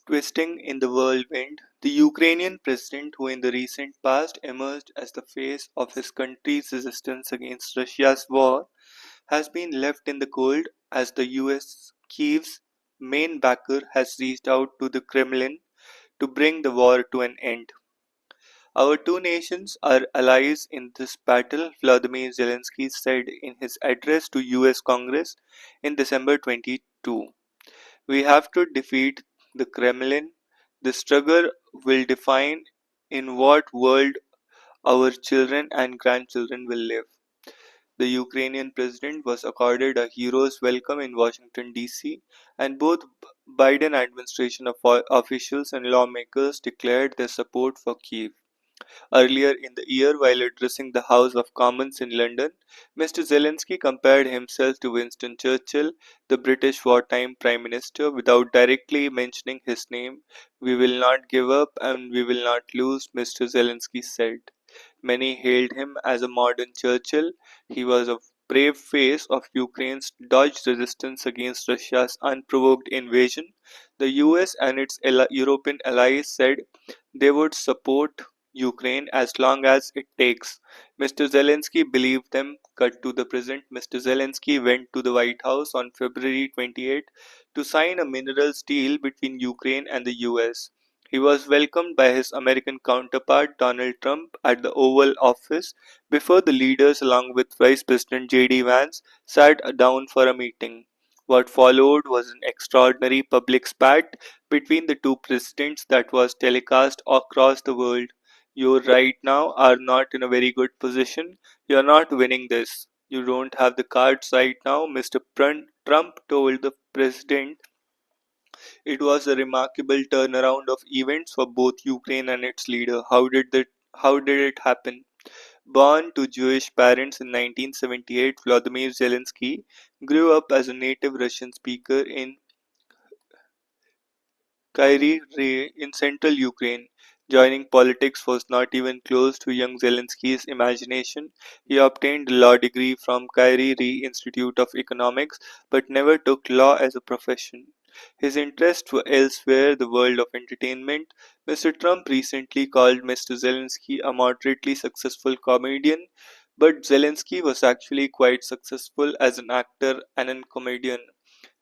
Twisting in the whirlwind, the Ukrainian president, who in the recent past emerged as the face of his country's resistance against Russia's war, has been left in the cold as the US Kiev's main backer has reached out to the Kremlin to bring the war to an end. Our two nations are allies in this battle, Vladimir Zelensky said in his address to US Congress in December 22. We have to defeat the Kremlin. The struggle will define in what world our children and grandchildren will live. The Ukrainian president was accorded a hero's welcome in Washington, D.C., and both Biden administration officials and lawmakers declared their support for Kiev. Earlier in the year, while addressing the House of Commons in London, Mr. Zelensky compared himself to Winston Churchill, the British wartime Prime Minister, without directly mentioning his name. We will not give up and we will not lose, Mr. Zelensky said. Many hailed him as a modern Churchill. He was a brave face of Ukraine's dogged resistance against Russia's unprovoked invasion. The US and its European allies said they would support Ukraine as long as it takes. Mr. Zelensky believed them. Cut to the present. Mr. Zelensky went to the White House on February 28 to sign a minerals deal between Ukraine and the US. He was welcomed by his American counterpart Donald Trump at the Oval Office before the leaders, along with Vice President J.D. Vance, sat down for a meeting. What followed was an extraordinary public spat between the two presidents that was telecast across the world. You right now are not in a very good position. You are not winning this. You don't have the cards right now, Mr. Trump told the president. It was a remarkable turnaround of events for both Ukraine and its leader. How did it happen? Born to Jewish parents in 1978, Vladimir Zelensky grew up as a native Russian speaker in Kryvyi in central Ukraine. Joining politics was not even close to young Zelensky's imagination. He obtained a law degree from Kryvyi Institute of Economics but never took law as a profession. His interests were elsewhere, the world of entertainment. Mr. Trump recently called Mr. Zelensky a moderately successful comedian, but Zelensky was actually quite successful as an actor and a comedian.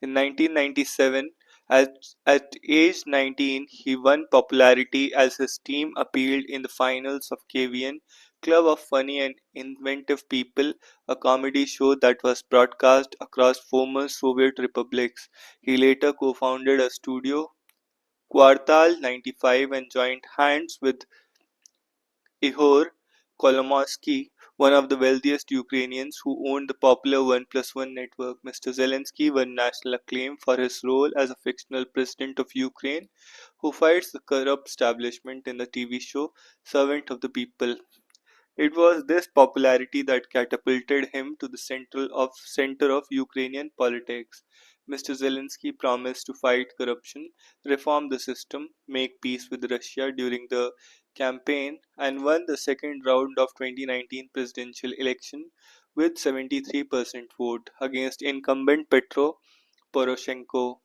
In 1997, at age 19, he won popularity as his team appeared in the finals of KVN, Club of Funny and Inventive People, a comedy show that was broadcast across former Soviet republics. He later co-founded a studio, Kvartal 95, and joined hands with Ihor Kolomoisky, one of the wealthiest Ukrainians who owned the popular One Plus One network. Mr. Zelensky won national acclaim for his role as a fictional president of Ukraine who fights the corrupt establishment in the TV show Servant of the People. It was this popularity that catapulted him to the center of Ukrainian politics. Mr. Zelensky promised to fight corruption, reform the system, make peace with Russia during the campaign, and won the second round of 2019 presidential election with 73% vote against incumbent Petro Poroshenko.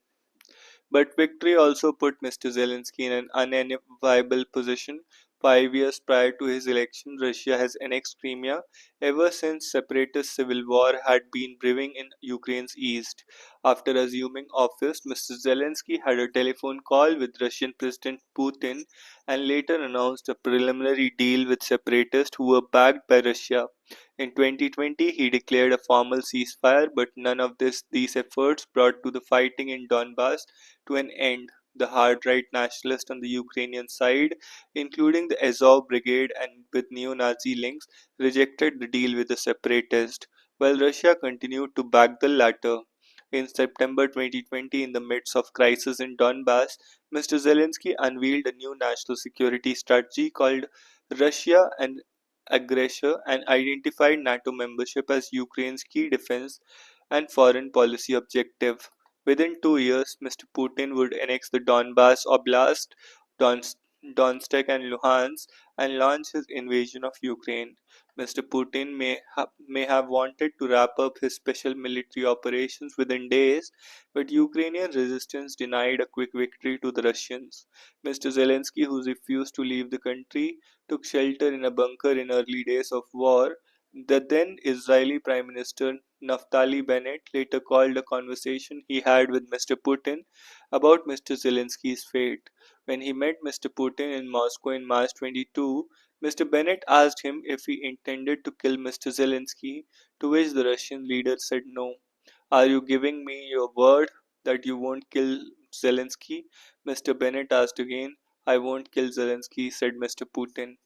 But victory also put Mr. Zelensky in an unenviable position. 5 years prior to his election, Russia has annexed Crimea. Ever since, separatist civil war had been brewing in Ukraine's east. After assuming office, Mr. Zelensky had a telephone call with Russian President Putin and later announced a preliminary deal with separatists who were backed by Russia. In 2020, he declared a formal ceasefire, but none of these efforts brought to the fighting in Donbass to an end. The hard-right nationalists on the Ukrainian side, including the Azov Brigade and with neo-Nazi links, rejected the deal with the separatists, while Russia continued to back the latter. In September 2020, in the midst of crisis in Donbass, Mr. Zelensky unveiled a new national security strategy called Russia and Aggressor and identified NATO membership as Ukraine's key defense and foreign policy objective. Within 2 years, Mr. Putin would annex the Donbas Oblast, Donetsk and Luhansk, and launch his invasion of Ukraine. Mr. Putin may have wanted to wrap up his special military operations within days, but Ukrainian resistance denied a quick victory to the Russians. Mr. Zelensky, who refused to leave the country, took shelter in a bunker in early days of war. The then Israeli Prime Minister Naftali Bennett later called a conversation he had with Mr. Putin about Mr. Zelensky's fate. When he met Mr. Putin in Moscow in March 22, Mr. Bennett asked him if he intended to kill Mr. Zelensky, to which the Russian leader said no. Are you giving me your word that you won't kill Zelensky? Mr. Bennett asked again. I won't kill Zelensky, said Mr. Putin.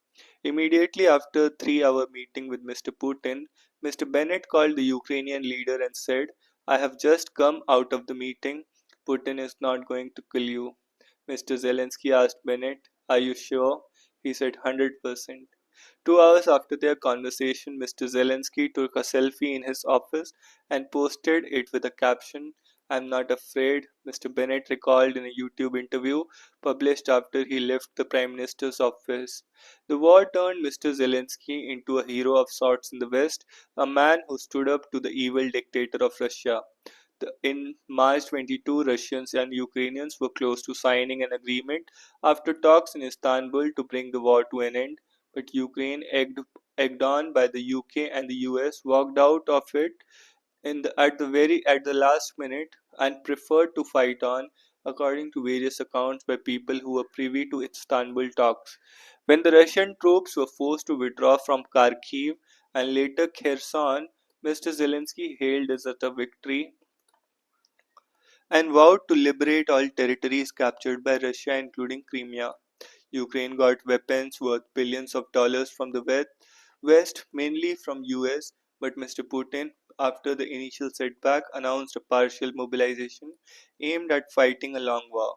Immediately after a 3 hour meeting with Mr. Putin, Mr. Bennett called the Ukrainian leader and said, I have just come out of the meeting. Putin is not going to kill you. Mr. Zelensky asked Bennett, Are you sure? He said 100%. 2 hours after their conversation, Mr. Zelensky took a selfie in his office and posted it with a caption, I'm not afraid, Mr. Bennett recalled in a YouTube interview published after he left the Prime Minister's office. The war turned Mr. Zelensky into a hero of sorts in the West, a man who stood up to the evil dictator of Russia. In March 22, Russians and Ukrainians were close to signing an agreement after talks in Istanbul to bring the war to an end, but Ukraine, egged on by the UK and the US, walked out of it at the last minute and preferred to fight on, according to various accounts by people who were privy to Istanbul talks. When the Russian troops were forced to withdraw from Kharkiv and later Kherson, Mr. Zelensky hailed it as a victory and vowed to liberate all territories captured by Russia, including Crimea. Ukraine got weapons worth billions of dollars from the West, mainly from US, but Mr. Putin, after the initial setback, announced a partial mobilization aimed at fighting a long war.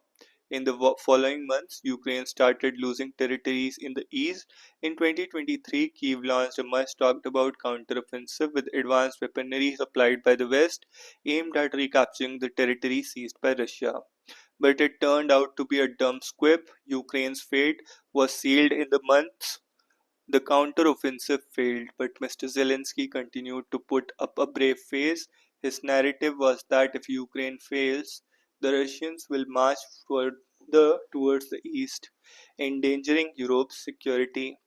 In the following months, Ukraine started losing territories in the east. In 2023, Kiev launched a much talked about counteroffensive with advanced weaponry supplied by the West, aimed at recapturing the territory seized by Russia. But it turned out to be a dumb squib. Ukraine's fate was sealed in the months the counter-offensive failed, but Mr. Zelensky continued to put up a brave face. His narrative was that if Ukraine fails, the Russians will march towards the east, endangering Europe's security.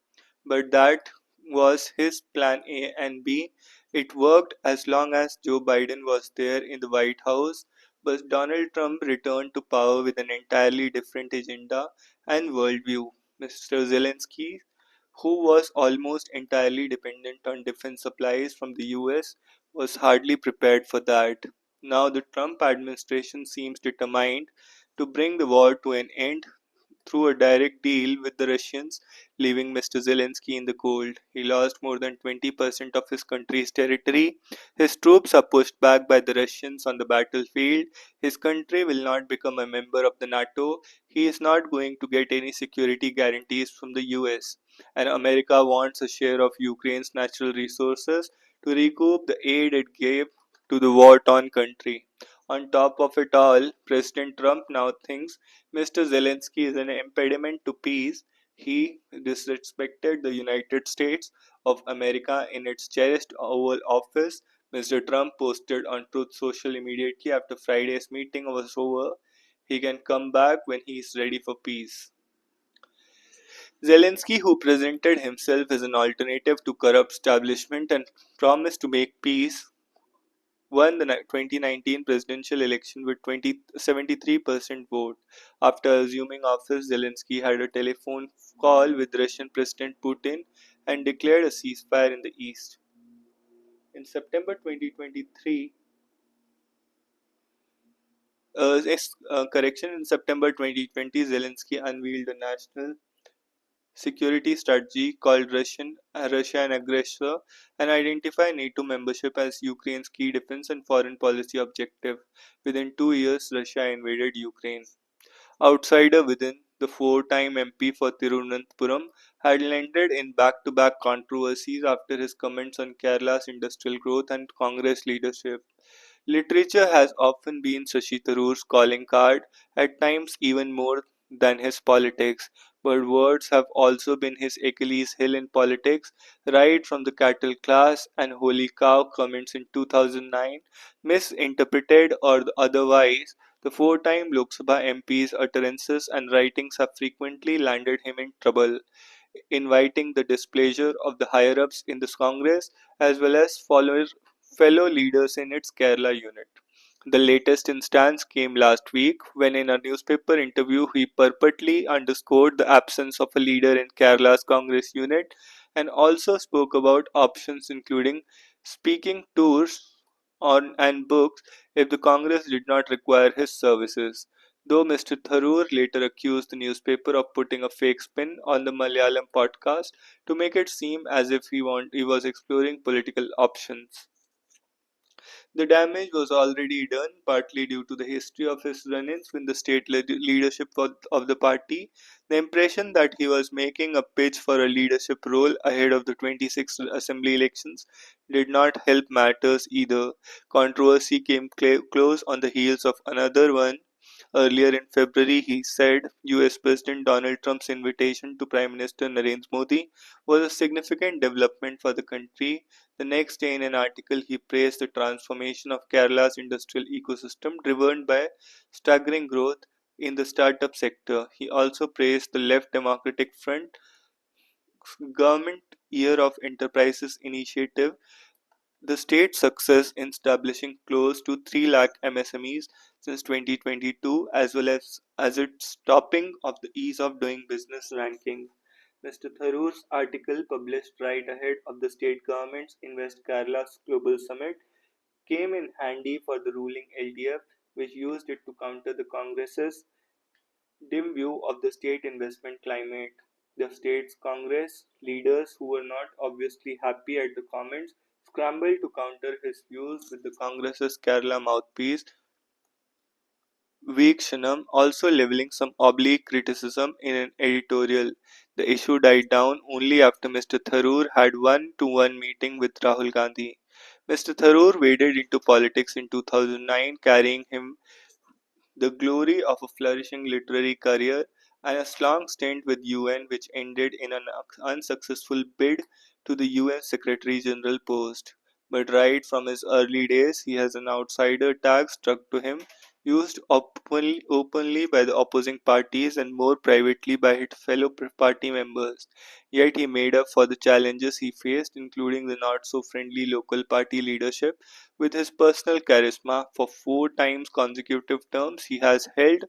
But that was his plan A and B. It worked as long as Joe Biden was there in the White House, but Donald Trump returned to power with an entirely different agenda and worldview. Mr. Zelensky, who was almost entirely dependent on defense supplies from the US, was hardly prepared for that. Now, the Trump administration seems determined to bring the war to an end through a direct deal with the Russians, leaving Mr. Zelensky in the cold. He lost more than 20% of his country's territory. His troops are pushed back by the Russians on the battlefield. His country will not become a member of the NATO. He is not going to get any security guarantees from the US. And America wants a share of Ukraine's natural resources to recoup the aid it gave to the war torn country. On top of it all, President Trump now thinks Mr. Zelensky is an impediment to peace. He disrespected the United States of America in its cherished Oval Office. Mr. Trump posted on Truth Social immediately after Friday's meeting was over. He can come back when he is ready for peace. Zelensky, who presented himself as an alternative to corrupt establishment and promised to make peace, won the 2019 presidential election with 73% vote. After assuming office, Zelensky had a telephone call with Russian President Putin and declared a ceasefire in the east. In September 2023, in September 2020, Zelensky unveiled a national security strategy called Russia an Aggressor and identify NATO membership as Ukraine's key defense and foreign policy objective. Within 2 years, Russia invaded Ukraine. Outsider within, the four-time MP for Tirunelveli had landed in back-to-back controversies after his comments on Kerala's industrial growth and Congress leadership. Literature has often been Shashi Tharoor's calling card, at times even more than his politics. But words have also been his Achilles heel in politics, right from the cattle class and holy cow comments in 2009, misinterpreted or otherwise. The four-time Lok Sabha MP's utterances and writings have frequently landed him in trouble, inviting the displeasure of the higher-ups in this Congress as well as fellow leaders in its Kerala unit. The latest instance came last week when, in a newspaper interview, he purportedly underscored the absence of a leader in Kerala's Congress unit and also spoke about options including speaking tours on and books if the Congress did not require his services. Though Mr. Tharoor later accused the newspaper of putting a fake spin on the Malayalam podcast to make it seem as if he was exploring political options. The damage was already done, partly due to the history of his run-ins with the state leadership of the party. The impression that he was making a pitch for a leadership role ahead of the 26th assembly elections did not help matters either. Controversy came close on the heels of another one. Earlier in February, he said US President Donald Trump's invitation to Prime Minister Narendra Modi was a significant development for the country. The next day, in an article, he praised the transformation of Kerala's industrial ecosystem driven by staggering growth in the startup sector. He also praised the Left Democratic Front government Year of Enterprises initiative, the state's success in establishing close to 3 lakh MSMEs since 2022, as well as its topping of the Ease of Doing Business ranking. Mr. Tharoor's article, published right ahead of the state government's Invest Kerala's Global Summit, came in handy for the ruling LDF, which used it to counter the Congress's dim view of the state investment climate. The state's Congress leaders, who were not obviously happy at the comments, scrambled to counter his views with the Congress's Kerala mouthpiece, Veekshanam, also leveling some oblique criticism in an editorial. The issue died down only after Mr. Tharoor had one-to-one meeting with Rahul Gandhi. Mr. Tharoor waded into politics in 2009, carrying him the glory of a flourishing literary career and a long stint with UN which ended in an unsuccessful bid to the UN Secretary General post. But right from his early days, he has an outsider tag struck to him, used openly by the opposing parties and more privately by his fellow party members. Yet he made up for the challenges he faced, including the not so friendly local party leadership, with his personal charisma. For four times consecutive terms, he has held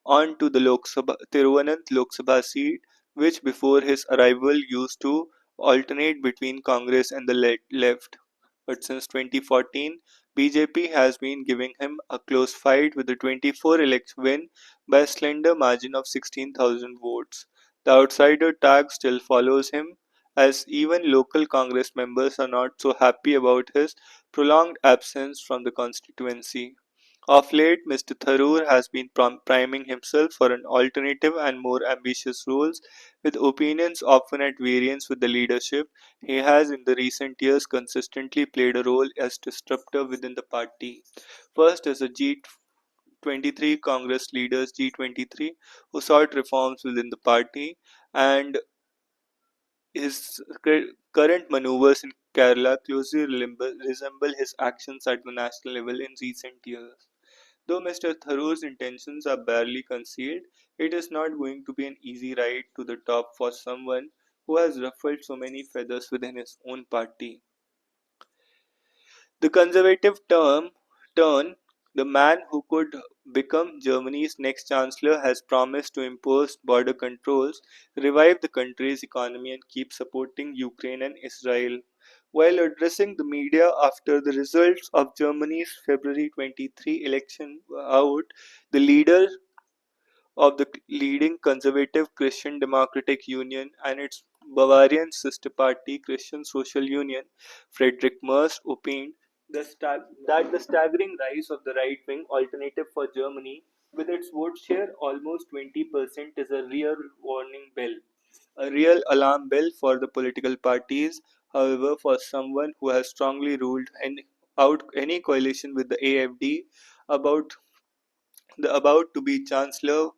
on to the Tirunelveli Lok Sabha seat, which before his arrival used to alternate between Congress and the left. But since 2014, BJP has been giving him a close fight with the 24 election win by a slender margin of 16,000 votes. The outsider tag still follows him, as even local Congress members are not so happy about his prolonged absence from the constituency. Of late, Mr. Tharoor has been priming himself for an alternative and more ambitious roles, with opinions often at variance with the leadership. He has in the recent years consistently played a role as disruptor within the party. First as a G23 Congress leaders G23 who sought reforms within the party, and his current maneuvers in Kerala closely resemble his actions at the national level in recent years. Though Mr. Tharoor's intentions are barely concealed, it is not going to be an easy ride to the top for someone who has ruffled so many feathers within his own party. The conservative turn, the man who could become Germany's next chancellor, has promised to impose border controls, revive the country's economy, and keep supporting Ukraine and Israel. While addressing the media after the results of Germany's February 23 election were out, the leader of the leading conservative Christian Democratic Union and its Bavarian sister party, Christian Social Union, Friedrich Merz, opined that the staggering rise of the right wing alternative for Germany, with its vote share almost 20%, is a real warning bell. A real alarm bell for the political parties, however, for someone who has strongly ruled out any coalition with the AFD about the about to be chancellor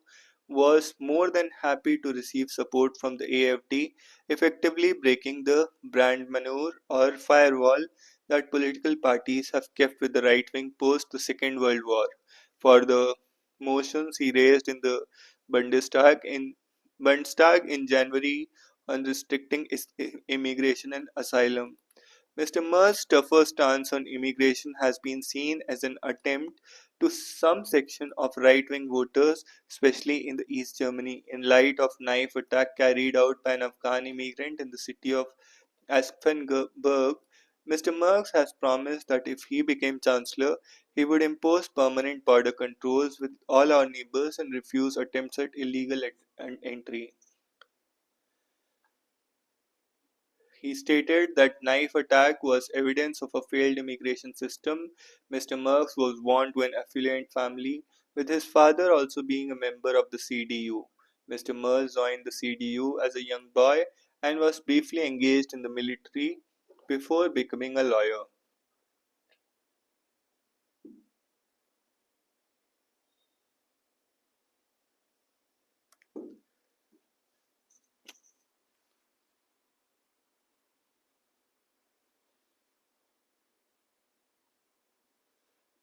was more than happy to receive support from the AFD, effectively breaking the brand manure or firewall that political parties have kept with the right wing post the Second World War. For the motions he raised in the Bundestag in January on restricting immigration and asylum. Mr. Mer's tougher stance on immigration has been seen as an attempt to some section of right-wing voters, especially in the East Germany, in light of knife attack carried out by an Afghan immigrant in the city of Aschaffenburg. Mr. Merz has promised that if he became chancellor, he would impose permanent border controls with all our neighbors and refuse attempts at illegal entry. He stated that knife attack was evidence of a failed immigration system. Mr. Merckx was born to an affluent family, with his father also being a member of the CDU. Mr. Merckx joined the CDU as a young boy and was briefly engaged in the military before becoming a lawyer.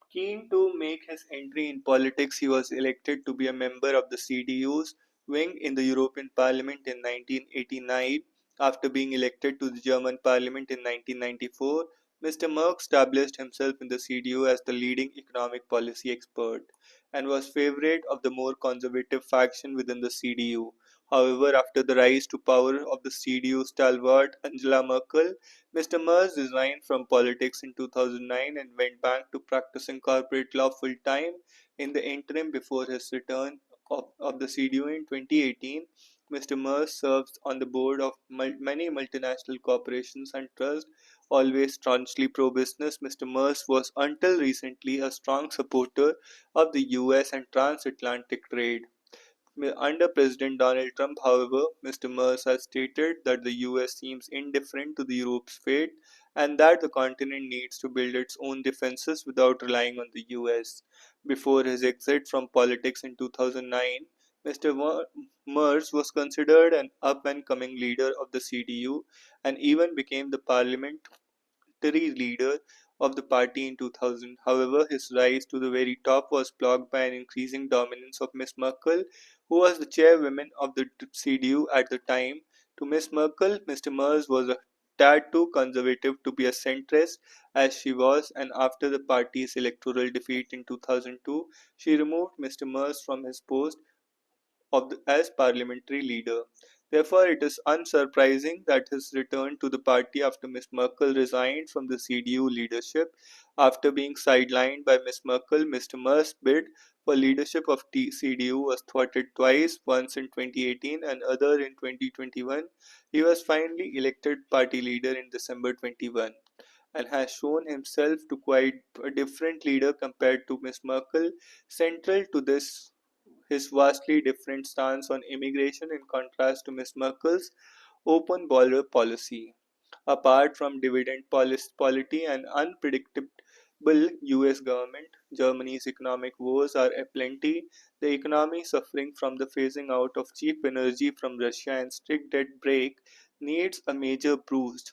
Keen to make his entry in politics, he was elected to be a member of the CDU's wing in the European Parliament in 1989. After being elected to the German Parliament in 1994, Mr. Merck established himself in the CDU as the leading economic policy expert and was favorite of the more conservative faction within the CDU. However, after the rise to power of the CDU stalwart Angela Merkel, Mr. Merz resigned from politics in 2009 and went back to practicing corporate law full time in the interim before his return of the CDU in 2018. Mr. Merz serves on the board of many multinational corporations and trusts, always staunchly pro business. Mr. Merz was until recently a strong supporter of the US and transatlantic trade. Under President Donald Trump, however, Mr. Merz has stated that the US seems indifferent to the Europe's fate and that the continent needs to build its own defenses without relying on the US. Before his exit from politics in 2009, Mr. Merz was considered an up and coming leader of the CDU and even became the parliament leader of the party in 2000. However, his rise to the very top was blocked by an increasing dominance of Miss Merkel, who was the chairwoman of the CDU at the time. To Miss Merkel, Mr. Merz was a tad too conservative to be a centrist as she was, and after the party's electoral defeat in 2002, she removed Mr. Merz from his post as parliamentary leader. Therefore, it is unsurprising that his return to the party after Ms. Merkel resigned from the CDU leadership. After being sidelined by Ms. Merkel, Mr. Merz bid for leadership of CDU was thwarted twice, once in 2018 and other in 2021. He was finally elected party leader in December 21 and has shown himself to quite a different leader compared to Ms. Merkel. Central to this his vastly different stance on immigration in contrast to Ms. Merkel's open border policy. Apart from dividend policy and unpredictable US government, Germany's economic woes are aplenty. The economy suffering from the phasing out of cheap energy from Russia and strict debt break needs a major boost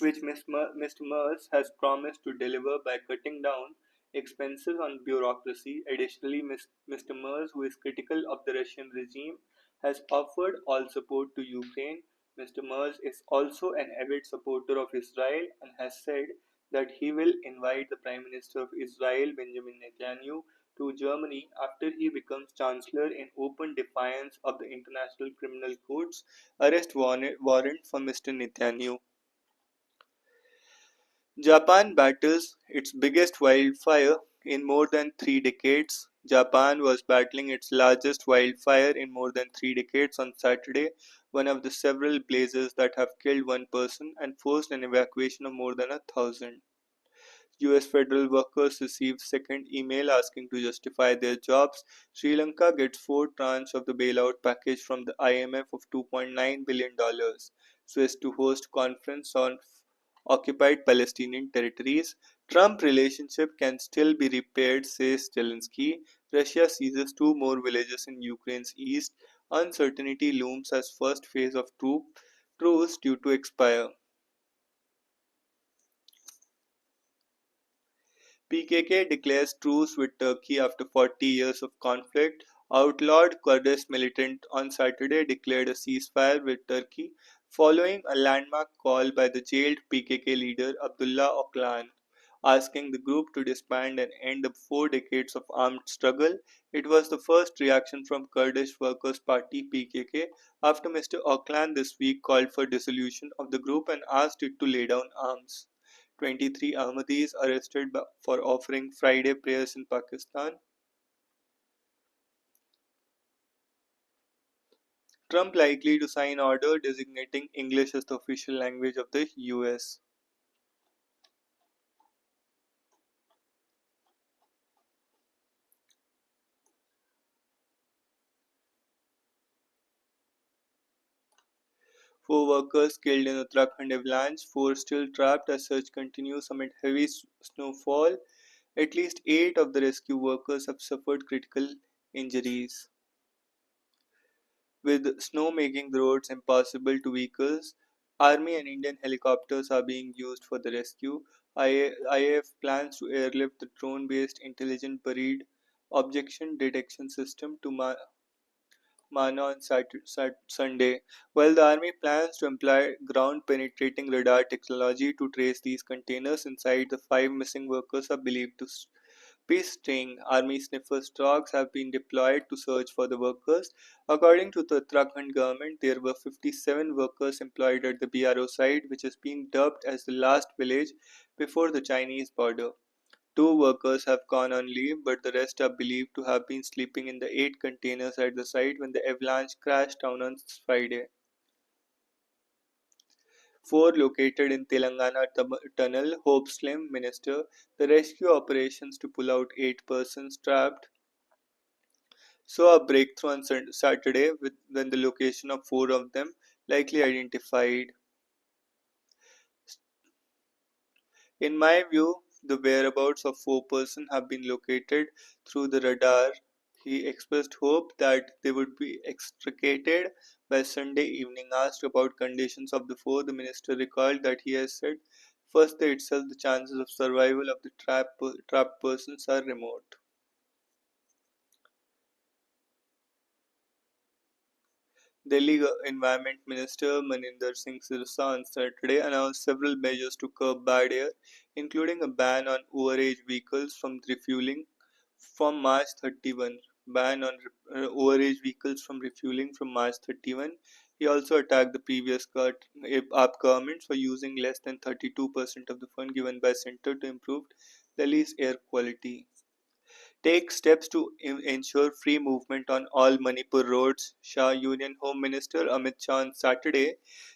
which Mr. Merz has promised to deliver by cutting down expenses on bureaucracy. Additionally, Mr. Merz, who is critical of the Russian regime, has offered all support to Ukraine. Mr. Merz is also an avid supporter of Israel and has said that he will invite the Prime Minister of Israel, Benjamin Netanyahu, to Germany after he becomes Chancellor in open defiance of the International Criminal Court's arrest warrant for Mr. Netanyahu. Japan battles its biggest wildfire in more than 3 decades. Japan was battling its largest wildfire in more than 3 decades on Saturday, one of the several blazes that have killed one person and forced an evacuation of more than 1,000. US federal workers received second email asking to justify their jobs. Sri Lanka gets fourth tranche of the bailout package from the IMF of $2.9 billion. Swiss to host conference on occupied Palestinian territories. Trump relationship can still be repaired, says Zelensky. Russia seizes two more villages in Ukraine's east. Uncertainty looms as first phase of truce due to expire. PKK declares truce with Turkey after 40 years of conflict. Outlawed Kurdish militant on Saturday declared a ceasefire with Turkey following a landmark call by the jailed PKK leader Abdullah Öcalan, asking the group to disband and end the 4 decades of armed struggle. It was the first reaction from Kurdish Workers' Party (PKK) after Mr. Öcalan this week called for dissolution of the group and asked it to lay down arms. 23 Ahmadis arrested for offering Friday prayers in Pakistan. Trump likely to sign order designating English as the official language of the US. Four workers killed in Uttarakhand avalanche, four still trapped as search continues amid heavy snowfall. At least 8 of the rescue workers have suffered critical injuries. With snow making the roads impassable to vehicles, Army and Indian helicopters are being used for the rescue. IAF plans to airlift the drone-based intelligent buried objection detection system to Mana on Sunday, while the Army plans to employ ground-penetrating radar technology to trace these containers inside. The five missing workers are believed to be staying. Army sniffer dogs have been deployed to search for the workers. According to the Uttarakhand government, there were 57 workers employed at the BRO site, which is being dubbed as the last village before the Chinese border. Two workers have gone on leave, but the rest are believed to have been sleeping in the 8 containers at the site when the avalanche crashed down on Friday. Four located in Telangana tunnel, Hope Slim, Minister. The rescue operations to pull out 8 persons trapped saw a breakthrough on Saturday when the location of four of them, likely identified. In my view, the whereabouts of 4 persons have been located through the radar. He expressed hope that they would be extricated by Sunday evening. Asked about conditions of the four, the minister recalled that he has said, first day itself, the chances of survival of the trapped persons are remote. Delhi Environment Minister Maninder Singh Sirsa on Saturday announced several measures to curb bad air, including a ban on overage vehicles from refueling from March 31. Ban on overage vehicles from refueling from March 31. He also attacked the previous AAP government for using less than 32% of the fund given by Centre to improve Delhi's air quality. Take steps to ensure free movement on all Manipur roads. Shah Union Home Minister Amit Shah on Saturday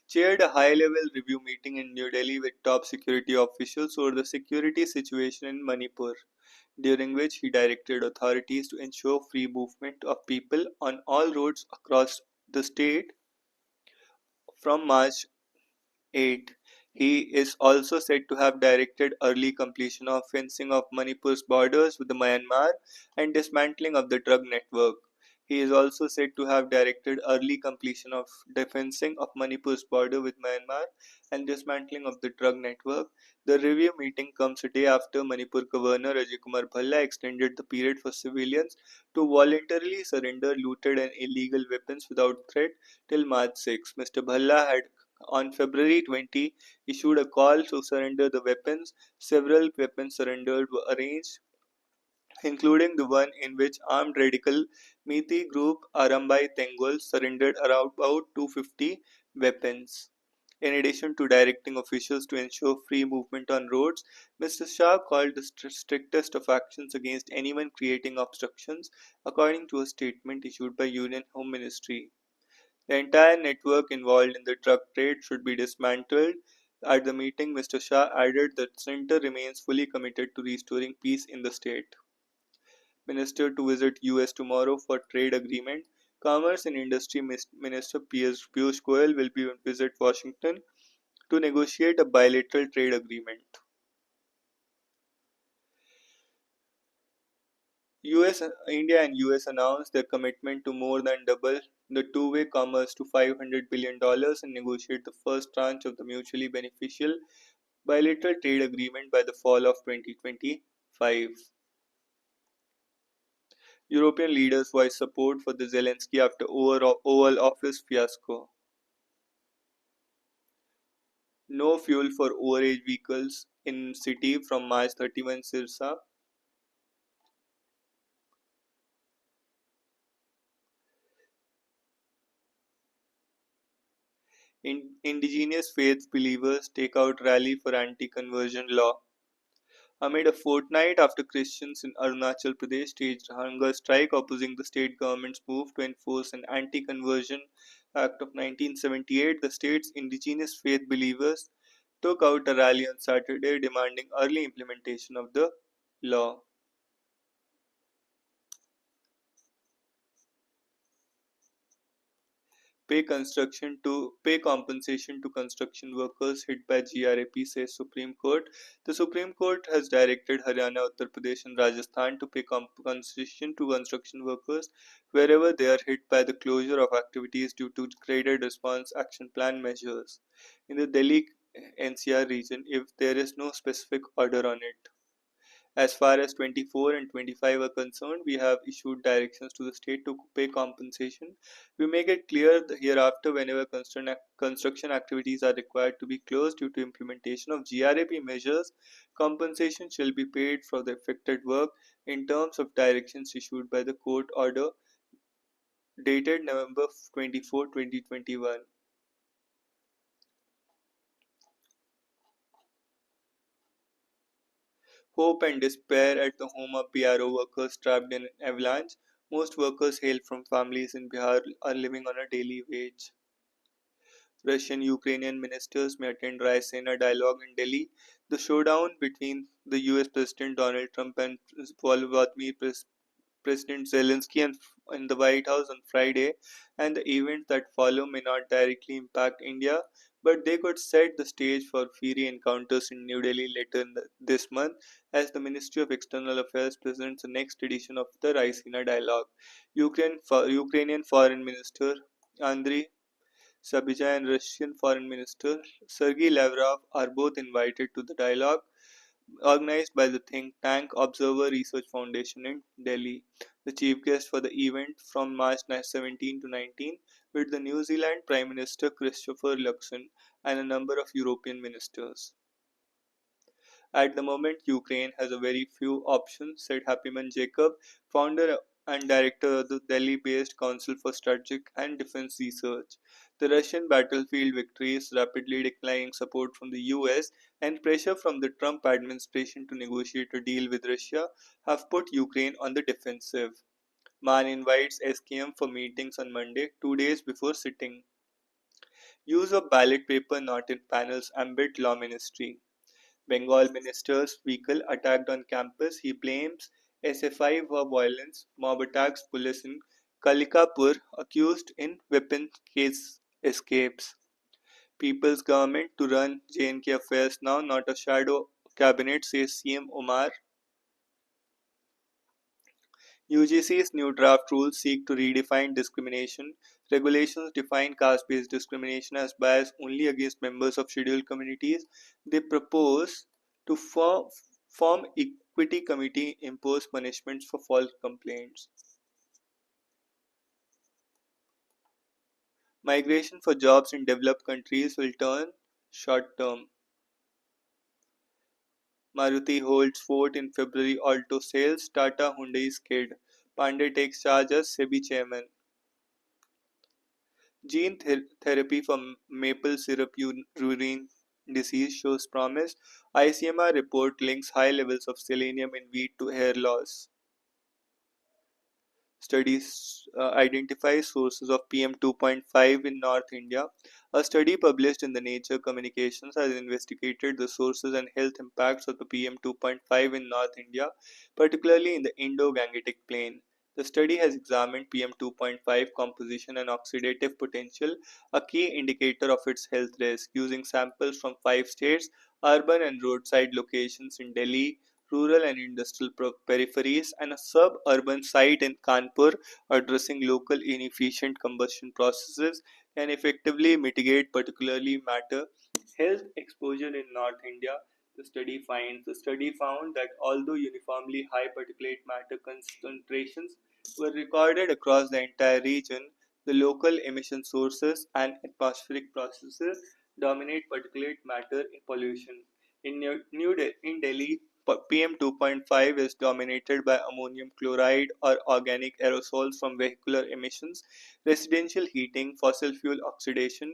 chaired a high-level review meeting in New Delhi with top security officials over the security situation in Manipur, during which he directed authorities to ensure free movement of people on all roads across the state from March 8. He is also said to have directed early completion of fencing of Manipur's borders with Myanmar and dismantling of the drug network. He is also said to have directed early completion of defencing of Manipur's border with Myanmar and dismantling of the drug network. The review meeting comes a day after Manipur Governor Ajay Kumar Bhalla extended the period for civilians to voluntarily surrender looted and illegal weapons without threat till March 6. Mr. Bhalla had on February 20 issued a call to surrender the weapons. Several weapons surrendered were arranged, including the one in which armed radical Meitei group Arambai Tengol surrendered around about 250 weapons. In addition to directing officials to ensure free movement on roads, Mr. Shah called the strictest of actions against anyone creating obstructions, according to a statement issued by Union Home Ministry. The entire network involved in the drug trade should be dismantled. At the meeting, Mr. Shah added that the center remains fully committed to restoring peace in the state. Minister to visit US tomorrow for trade agreement. Commerce and Industry Minister Piyush Goyal will visit Washington to negotiate a bilateral trade agreement. India and US announced their commitment to more than double the two-way commerce to $500 billion and negotiate the first tranche of the mutually beneficial bilateral trade agreement by the fall of 2025. European leaders voiced support for the Zelensky after Oval Office fiasco. No fuel for overage vehicles in city from March 31. Sirsa. Indigenous faith believers take out rally for anti-conversion law. Amid a fortnight after Christians in Arunachal Pradesh staged a hunger strike opposing the state government's move to enforce an anti-conversion act of 1978, the state's indigenous faith believers took out a rally on Saturday demanding early implementation of the law. Pay compensation to construction workers hit by GRAP, says Supreme Court. The Supreme Court has directed Haryana, Uttar Pradesh, and Rajasthan to pay compensation to construction workers wherever they are hit by the closure of activities due to graded response action plan measures in the Delhi NCR region if there is no specific order on it. As far as 24 and 25 are concerned, we have issued directions to the state to pay compensation. We make it clear that hereafter, whenever construction activities are required to be closed due to implementation of GRAP measures, compensation shall be paid for the affected work in terms of directions issued by the court order dated November 24, 2021. Hope and despair at the home of PRO workers trapped in an avalanche. Most workers hail from families in Bihar are living on a daily wage. Russian-Ukrainian ministers may attend Raisina dialogue in Delhi. The showdown between the US President Donald Trump and Volodymyr President Zelensky in the White House on Friday, and the events that follow may not directly impact India, but they could set the stage for fiery encounters in New Delhi later this month as the Ministry of External Affairs presents the next edition of the Raisina Dialogue. Ukrainian Foreign Minister Andriy Sybiha and Russian Foreign Minister Sergei Lavrov are both invited to the dialogue organized by the think tank Observer Research Foundation in Delhi. The chief guest for the event from March 17 to 19 with the New Zealand Prime Minister Christopher Luxon and a number of European ministers. At the moment, Ukraine has a very few options, said Happyman Jacob, founder and director of the Delhi-based Council for Strategic and Defense Research. The Russian battlefield victories, rapidly declining support from the US, and pressure from the Trump administration to negotiate a deal with Russia have put Ukraine on the defensive. Man invites SKM for meetings on Monday, 2 days before sitting. Use of ballot paper not in panels ambit law ministry. Bengal minister's vehicle attacked on campus. He blames SFI for violence. Mob attacks police in Kalikapur. Accused in weapon case escapes. People's government to run J&K affairs now, not a shadow cabinet, says CM Omar. UGC's new draft rules seek to redefine discrimination. Regulations define caste-based discrimination as bias only against members of scheduled communities. They propose to form equity committee impose punishments for false complaints. Migration for jobs in developed countries will turn short term. Maruti holds fort in February Alto sales. Tata Hyundai skid. Pandey takes charge as SEBI chairman. Gene therapy for maple syrup urine disease shows promise. ICMR report links high levels of selenium in wheat to hair loss. Studies identify sources of PM 2.5 in North India. A study published in the Nature Communications has investigated the sources and health impacts of the PM 2.5 in North India, particularly in the Indo-Gangetic Plain. The study has examined PM 2.5 composition and oxidative potential, a key indicator of its health risk, using samples from 5 states, urban and roadside locations in Delhi, rural and industrial peripheries, and a suburban site in Kanpur addressing local inefficient combustion processes can effectively mitigate particularly matter health exposure in North India. The study found that although uniformly high particulate matter concentrations were recorded across the entire region, the local emission sources and atmospheric processes dominate particulate matter pollution. In Delhi, PM 2.5 is dominated by ammonium chloride or organic aerosols from vehicular emissions, residential heating, fossil fuel oxidation,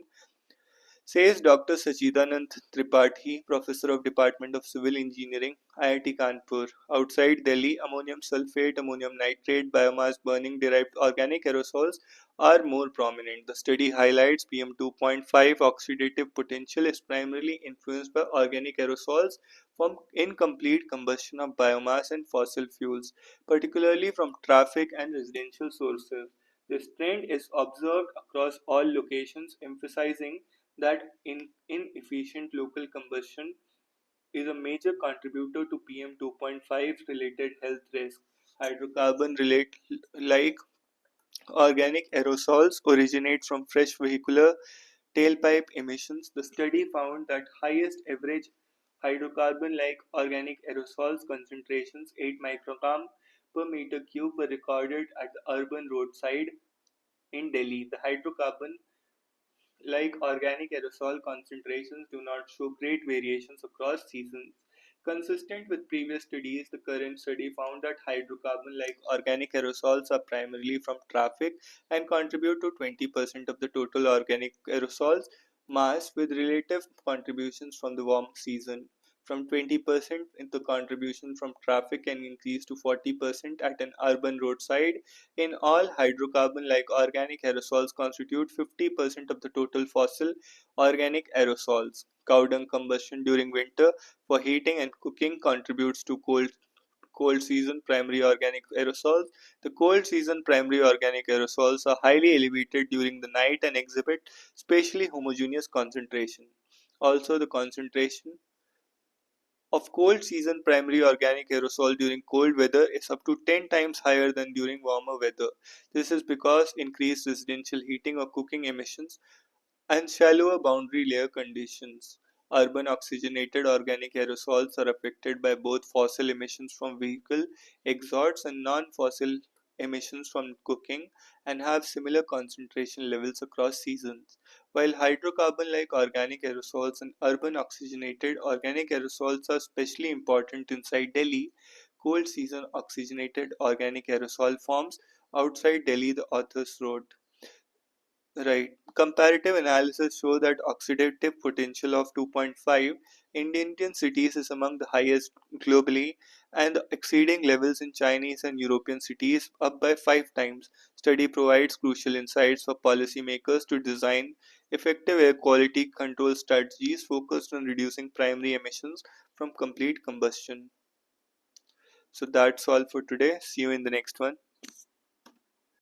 says Dr. Sachidanand Tripathi, professor of Department of Civil Engineering, IIT Kanpur. Outside Delhi, ammonium sulfate, ammonium nitrate, biomass burning derived organic aerosols are more prominent. The study highlights PM 2.5 oxidative potential is primarily influenced by organic aerosols from incomplete combustion of biomass and fossil fuels, particularly from traffic and residential sources. This trend is observed across all locations, emphasizing that inefficient local combustion is a major contributor to PM 2.5 related health risks. Hydrocarbon relate like organic aerosols originate from fresh vehicular tailpipe emissions. The study found that highest average hydrocarbon like organic aerosols concentrations 8 microgram per meter cube were recorded at the urban roadside in Delhi. The hydrocarbon like organic aerosol concentrations do not show great variations across seasons. Consistent with previous studies, the current study found that hydrocarbon like organic aerosols are primarily from traffic and contribute to 20% of the total organic aerosols mass, with relative contributions from the warm season. From 20%, the contribution from traffic can increase to 40% at an urban roadside. In all, hydrocarbon like organic aerosols constitute 50% of the total fossil organic aerosols. Cow dung combustion during winter for heating and cooking contributes to cold season primary organic aerosols. The cold season primary organic aerosols are highly elevated during the night and exhibit spatially homogeneous concentration. Also, the concentration of cold season primary organic aerosol during cold weather is up to 10 times higher than during warmer weather. This is because increased residential heating or cooking emissions and shallower boundary layer conditions. Urban oxygenated organic aerosols are affected by both fossil emissions from vehicle exhausts and non-fossil emissions from cooking and have similar concentration levels across seasons. While hydrocarbon-like organic aerosols and urban oxygenated organic aerosols are especially important inside Delhi, cold season oxygenated organic aerosol forms outside Delhi, the authors wrote. Right. Comparative analysis show that oxidative potential of 2.5 in Indian cities is among the highest globally and exceeding levels in Chinese and European cities up by 5 times. Study provides crucial insights for policymakers to design effective air quality control strategies focused on reducing primary emissions from complete combustion. So that's all for today. See you in the next one.